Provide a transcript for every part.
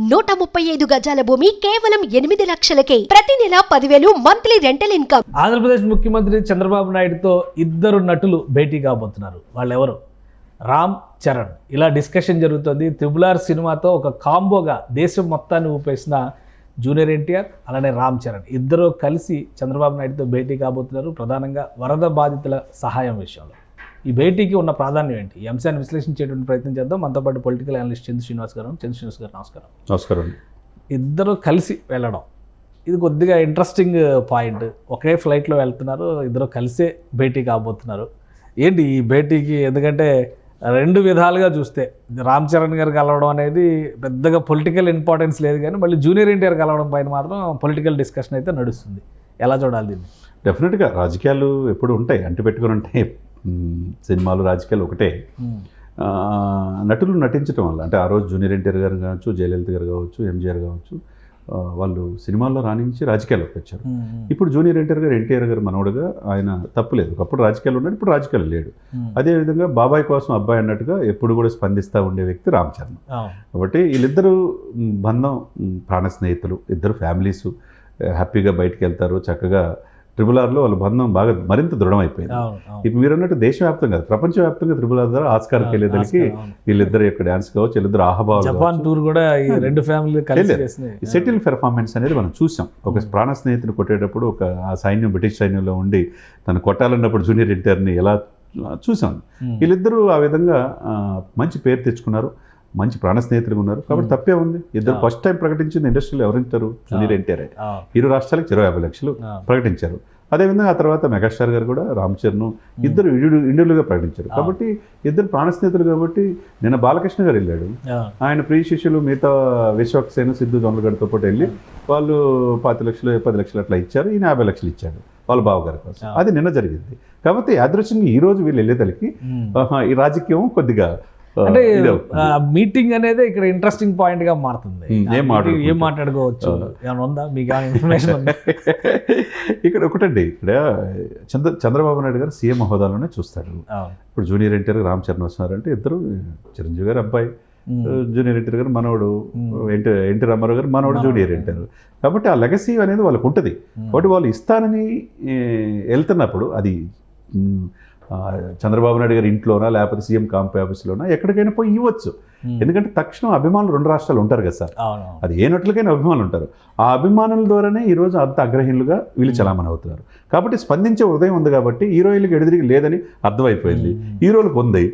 135 గజాల భూమి కేవలం 8 లక్షలకే. ప్రతి నెల 10,000 మంత్లీ రెంటల్ ఇన్కమ్. ఆంధ్రప్రదేశ్ ముఖ్యమంత్రి చంద్రబాబు నాయుడుతో ఇద్దరు నటులు భేటీ కాబోతున్నారు. వాళ్ళెవరు? రామ్ చరణ్. ఇలా డిస్కషన్ జరుగుతుంది. త్రిబుల్ సినిమాతో ఒక కాంబోగా దేశం మొత్తాన్ని ఊపేసిన జూనియర్ ఎన్టీఆర్ అలానే రామ్ చరణ్ ఇద్దరు కలిసి చంద్రబాబు నాయుడుతో భేటీ కాబోతున్నారు. ప్రధానంగా వరద బాధితుల సహాయం విషయంలో ఈ భేటీకి ఉన్న ప్రాధాన్యం ఏంటి? ఈ అంశాన్ని విశ్లేషించేటువంటి ప్రయత్నం చేద్దాం. మనతో పాటు పొలిటికల్ అనలిస్ట్ చంద్ర శ్రీనివాస్ గారు. చంద్ర శ్రీనివాస్ గారు నమస్కారం. నమస్కారం. ఇద్దరు కలిసి వెళ్ళడం ఇది కొద్దిగా ఇంట్రెస్టింగ్ పాయింట్. ఒకే ఫ్లైట్లో వెళ్తున్నారు, ఇద్దరు కలిసే భేటీ కాబోతున్నారు. ఏంటి ఈ భేటీకి? ఎందుకంటే రెండు విధాలుగా చూస్తే రామ్ చరణ్ గారు కలవడం అనేది పెద్దగా పొలిటికల్ ఇంపార్టెన్స్ లేదు, కానీ మళ్ళీ జూనియర్ ఎన్టీఆర్ కలవడం పైన మాత్రం పొలిటికల్ డిస్కషన్ అయితే నడుస్తుంది. ఎలా చూడాలి దీన్ని? డెఫినెట్గా రాజకీయాలు ఎప్పుడు ఉంటాయి, అంటిపెట్టుకుని ఉంటాయి. సినిమాలు రాజకీయాలు ఒకటే. నటులు నటించడం వల్ల, అంటే ఆ రోజు జూనియర్ ఎన్టీఆర్ గారు కావచ్చు, జయలలిత గారు కావచ్చు, ఎంజీఆర్ కావచ్చు, వాళ్ళు సినిమాల్లో రాణించి రాజకీయాల్లోకి వచ్చారు. ఇప్పుడు జూనియర్ ఎన్టీఆర్ గారు మనవడుగా ఆయన తప్పులేదు. ఒకప్పుడు రాజకీయాలు ఉన్నాడు, ఇప్పుడు రాజకీయాలు లేడు. అదేవిధంగా బాబాయ్ కోసం అబ్బాయి అన్నట్టుగా ఎప్పుడు కూడా స్పందిస్తూ ఉండే వ్యక్తి రామ్ చరణ్. కాబట్టి వీళ్ళిద్దరూ బంధం ప్రాణ స్నేహితులు, ఇద్దరు ఫ్యామిలీస్ హ్యాపీగా బయటికి వెళ్తారు. చక్కగా త్రిబుల్ వాళ్ళ బంధం బాగా మరింత దృఢమైపోయింది. ఇప్పుడు మీరు అన్నట్టు దేశవ్యాప్తంగా ప్రపంచవ్యాప్తంగా త్రిబుల్ ద్వారా ఆస్కార్కి వెళ్ళేదానికి వీళ్ళిద్దరు యొక్క డ్యాన్స్ కావచ్చు, వీళ్ళిద్దరు సెటిల్ పెర్ఫార్మెన్స్ అనేది మనం చూసాం. ఒక ప్రాణ స్నేహితుని కొట్టేటప్పుడు ఒక ఆ సైన్యం బ్రిటిష్ సైన్యంలో ఉండి తను కొట్టాలన్నప్పుడు జూనియర్ ఎన్టీఆర్ని ఎలా చూసాం. వీళ్ళిద్దరూ ఆ విధంగా మంచి పేరు తెచ్చుకున్నారు, మంచి ప్రాణ స్నేహితులు ఉన్నారు. కాబట్టి తప్పే ఉంది. ఇద్దరు ఫస్ట్ టైం ప్రకటించింది ఇండస్ట్రీలో ఎవరింటారు? జూనియర్ ఎన్టీఆర్. 2 రాష్ట్రాలకు 50 లక్షలు ప్రకటించారు. అదేవిధంగా ఆ తర్వాత మెగాస్టార్ గారు కూడా రామ్ చరణ్ ఇద్దరు ఇండివిజువల్గా ప్రకటించారు. కాబట్టి ఇద్దరు ప్రాణ స్నేహితులు. కాబట్టి నిన్న బాలకృష్ణ గారు వెళ్ళాడు, ఆయన ప్రియ శిష్యులు మిగతా విశ్వక్సేన, సిద్ధు దొంగలగడ్డతో పాటు వెళ్ళి వాళ్ళు 5 లక్షలు 10 లక్షలు అట్లా ఇచ్చారు. ఈయన 50 లక్షలు ఇచ్చాడు వాళ్ళ బావగారి కోసం. అది నిన్న జరిగింది. కాబట్టి యాదృశ్యంగా ఈ రోజు వీళ్ళు వెళ్ళేదలికి ఈ రాజకీయం కొద్దిగా అంటే మీటింగ్ అనేది ఇక్కడ ఇంట్రెస్టింగ్ పాయింట్ గా మారుతుంది. ఏం మాట్లాడుకోవచ్చు? ఏమైనా ఉందా మీకు ఇన్ఫర్మేషన్? ఇక్కడ ఒకటండి, ఇక్కడ చంద్రబాబు నాయుడు గారు సీఎం హోదాలోనే చూస్తాడు. ఇప్పుడు జూనియర్ ఎన్టీఆర్ రామ్ చరణ్ వస్తున్నారంటే ఇద్దరు చిరంజీవి గారు అబ్బాయి, జూనియర్ ఎన్టీఆర్ గారు మనవడు, ఎన్టీ రామారావు గారు మనవడు జూనియర్ ఎన్టీఆర్. కాబట్టి ఆ లెగసీ అనేది వాళ్ళకు ఉంటుంది. కాబట్టి వాళ్ళు ఇస్తానని వెళ్తున్నప్పుడు అది చంద్రబాబు నాయుడు గారి ఇంట్లోనా లేకపోతే సీఎం క్యాంప్ ఆఫీస్లోనా ఎక్కడికైనా పోయి ఇవ్వచ్చు. ఎందుకంటే తక్షణం అభిమానులు 2 రాష్ట్రాలు ఉంటారు కదా సార్. అది ఏ నటులకైనా అభిమానులు ఉంటారు. ఆ అభిమానుల ద్వారానే ఈరోజు అంత అగ్రహీనులుగా వీళ్ళు చలామణి అవుతున్నారు. కాబట్టి స్పందించే ఉదయం ఉంది. కాబట్టి హీరోయిన్లకు ఎదురుగా లేదని అర్థమైపోయింది. హీరోలకు ఉంది.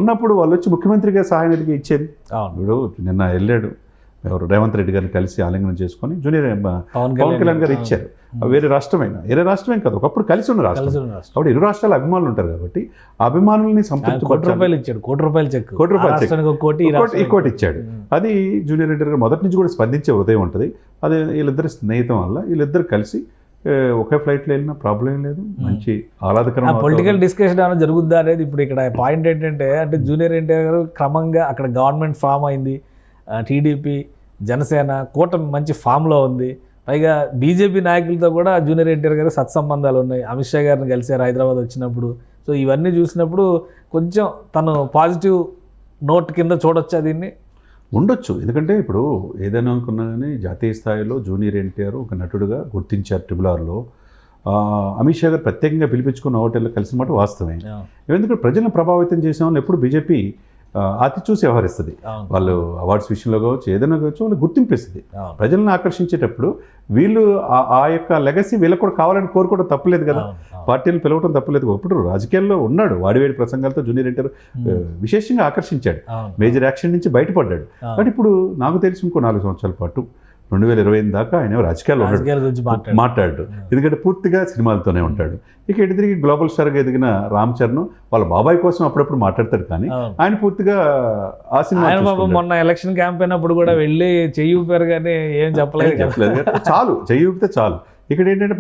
ఉన్నప్పుడు వాళ్ళు వచ్చి ముఖ్యమంత్రిగా సహాయ నిధికి ఇచ్చేది. ఇప్పుడు నిన్న వెళ్ళాడు ఎవరు రేవంత్ రెడ్డి గారిని కలిసి ఆలింగనం చేసుకొని జూనియర్ పవన్ కళ్యాణ్ గారు ఇచ్చారు. వేరే రాష్ట్రమేం కాదు, ఒకప్పుడు కలిసి ఉన్న రాష్ట్రం. కాబట్టి 2 రాష్ట్రాల అభిమానులు ఉంటారు. కాబట్టి అభిమానుల్ని సంతృప్తి కోటి రూపాయలు చెక్ ఇంకోటి ఇచ్చాడు. అది జూనియర్ ఎన్టీఆర్ గారు మొదటి నుంచి కూడా స్పందించే హృదయం ఉంటుంది. అదే వీళ్ళిద్దరు స్నేహితం వల్ల వీళ్ళిద్దరు కలిసి ఒకే ఫ్లైట్లో వెళ్ళినా ప్రాబ్లం ఏం లేదు. మంచి ఆహ్లాదకరమైన పొలిటికల్ డిస్కషన్ ఏమైనా జరుగుద్దా అనేది ఇప్పుడు ఇక్కడ పాయింట్ ఏంటంటే, అంటే జూనియర్ ఎన్టీఆర్ గారు క్రమంగా అక్కడ గవర్నమెంట్ ఫామ్ అయింది, టీడీపీ జనసేన కూటమి మంచి ఫామ్లో ఉంది. పైగా బీజేపీ నాయకులతో కూడా జూనియర్ ఎన్టీఆర్ గారు సత్సంబంధాలు ఉన్నాయి. అమిత్ షా గారిని కలిశారు హైదరాబాద్ వచ్చినప్పుడు. సో ఇవన్నీ చూసినప్పుడు కొంచెం తను పాజిటివ్ నోట్ కింద చూడొచ్చా దీన్ని? ఉండొచ్చు. ఎందుకంటే ఇప్పుడు ఏదైనా అనుకున్నా కానీ జాతీయ స్థాయిలో జూనియర్ ఎన్టీఆర్ ఒక నటుడుగా గుర్తించారు. త్రిబుల్ అమిత్ షా గారు ప్రత్యేకంగా పిలిపించుకున్న హోటల్లో కలిసిన మాట వాస్తవమే. ఎందుకంటే ప్రజలను ప్రభావితం చేసే వాళ్ళు ఎప్పుడు బీజేపీ అతి చూసి వ్యవహరిస్తుంది. వాళ్ళు అవార్డ్స్ విషయంలో కావచ్చు, ఏదైనా కావచ్చు, వాళ్ళు గుర్తింపిస్తుంది. ప్రజలను ఆకర్షించేటప్పుడు వీళ్ళు ఆ యొక్క లెగసీ వీళ్ళకి కూడా కావాలని కోరుకోవడం తప్పలేదు కదా. పార్టీలు పిలవడం తప్పలేదు. ఒకప్పుడు రాజకీయాల్లో ఉన్నాడు, వాడివేడి ప్రసంగాలతో జూనియర్ ఎన్టీఆర్ విశేషంగా ఆకర్షించాడు. మేజర్ యాక్షన్ నుంచి బయటపడ్డాడు. బట్ ఇప్పుడు నాకు తెలిసి ఇంకో 4 సంవత్సరాల పాటు 2028 దాకా ఆయన రాజకీయాల్లో మాట్లాడు. ఎందుకంటే పూర్తిగా సినిమాలతోనే ఉంటాడు. ఇక ఎటు తిరిగి గ్లోబల్ స్టార్గా ఎదిగిన రామ్ చరణ్ వాళ్ళ బాబాయ్ కోసం అప్పుడప్పుడు మాట్లాడతాడు. కానీ ఆయన పూర్తిగా ఆ సినిమా మొన్న ఎలక్షన్ క్యాంప్ అయినప్పుడు కూడా వెళ్ళి చెయ్యి ఊపారు, కానీ ఏం చెప్పలేదు. చాలు చెయ్యి ఊపితే చాలు. ఇక్కడ ఏంటంటే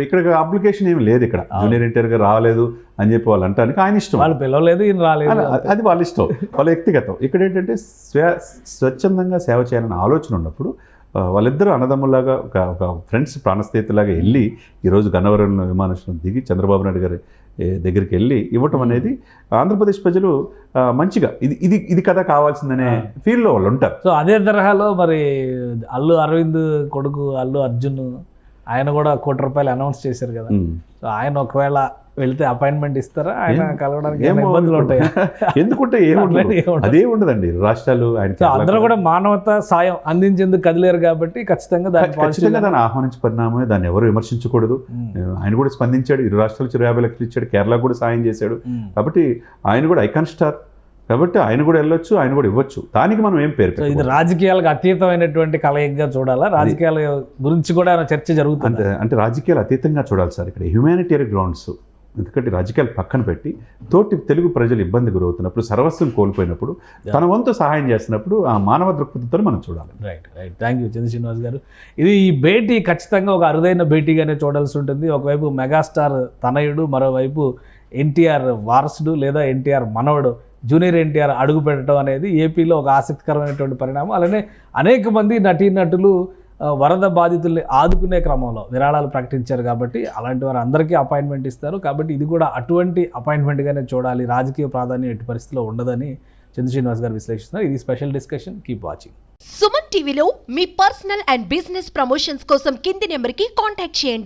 ఇక్కడ అప్లికేషన్ ఏమి లేదు. ఇక్కడ జూనియర్ ఎన్టీఆర్ గారు రాలేదు అని చెప్పి వాళ్ళు అంటానికి ఆయన ఇష్టం. వాళ్ళు పిలవలేదు, ఈయన రాలేదు, అది వాళ్ళ ఇష్టం, వాళ్ళ వ్యక్తిగతం. ఇక్కడ ఏంటంటే స్వచ్ఛందంగా సేవ చేయాలనే ఆలోచన ఉన్నప్పుడు వాళ్ళిద్దరూ అన్నదమ్ములాగా ఒక ఫ్రెండ్స్ ప్రాణ స్నేహితులాగా వెళ్ళి ఈరోజు గన్నవరం విమానాశ్రయం దిగి చంద్రబాబు నాయుడు గారి దగ్గరికి వెళ్ళి ఇవ్వటం అనేది ఆంధ్రప్రదేశ్ ప్రజలు మంచిగా ఇది కదా కావాల్సిందనే ఫీల్డ్లో వాళ్ళు ఉంటారు. సో అదే తరహాలో మరి అల్లు అరవింద్ కొడుకు అల్లు అర్జున్ ఆయన కూడా ₹1,00,00,000 అనౌన్స్ చేశారు కదా. సో ఆయన ఒకవేళ వెళ్తే అపాయింట్మెంట్ ఇస్తారా? ఆయన కలవడానికి ఇబ్బందులు ఉంటాయి? ఎందుకుంటే అదే ఉండదండి. రాష్ట్రాలు ఆయన అందరూ కూడా మానవతా సాయం అందించేందుకు కదిలేరు కాబట్టి ఖచ్చితంగా దాన్ని ఆహ్వానించే పరిణామమే, దాన్ని ఎవరు విమర్శించకూడదు. ఆయన కూడా స్పందించాడు, 2 రాష్ట్రాలు 50 లక్షలు ఇచ్చాడు, కేరళ కూడా సాయం చేశాడు. కాబట్టి ఆయన కూడా ఐకాన్ స్టార్ కాబట్టి ఆయన కూడా వెళ్ళొచ్చు, ఆయన కూడా ఇవ్వచ్చు. దానికి మనం ఏం పేరు ఇది రాజకీయాలకు అతీతమైనటువంటి కలయికగా చూడాలా? రాజకీయాల గురించి కూడా చర్చ జరుగుతుంది అంటే రాజకీయాలు అతీతంగా చూడాలి సార్. ఇక్కడ హ్యుమానిటేరియన్ గ్రౌండ్స్, ఎందుకంటే రాజకీయాలు పక్కన పెట్టి తోటి తెలుగు ప్రజలు ఇబ్బంది గురవుతున్నప్పుడు, సర్వస్వం కోల్పోయినప్పుడు తన వంతు సహాయం చేస్తున్నప్పుడు ఆ మానవ దృక్పథంతో మనం చూడాలి. రైట్. థ్యాంక్ యూ చంద్ర శ్రీనివాస్ గారు. ఈ భేటీ ఖచ్చితంగా ఒక అరుదైన భేటీగానే చూడాల్సి ఉంటుంది. ఒకవైపు మెగాస్టార్ తనయుడు, మరోవైపు ఎన్టీఆర్ వారసుడు లేదా ఎన్టీఆర్ మనవడు జూనియర్ ఎన్టీఆర్ అడుగు పెట్టడం అనేది ఏపీలో ఒక ఆసక్తికరమైనటువంటి పరిణామం. అలానే అనేక మంది నటీనటులు వరద బాధితుల్ని ఆదుకునే క్రమంలో విరాళాలు ప్రకటించారు కాబట్టి అలాంటి వారు అందరికీ అపాయింట్మెంట్ ఇస్తారు. కాబట్టి ఇది కూడా అటువంటి అపాయింట్మెంట్గానే చూడాలి. రాజకీయ ప్రాధాన్యం ఎట్టి పరిస్థితిలో ఉండదని చంద్ర శ్రీనివాస్ గారు విశ్లేషిస్తున్నారు. ఇది special discussion. Keep watching. Suman టీవీలో మీ పర్సనల్ అండ్ బిజినెస్ ప్రమోషన్స్ కోసం కింది నెంబర్కి కాంటాక్ట్ చేయండి.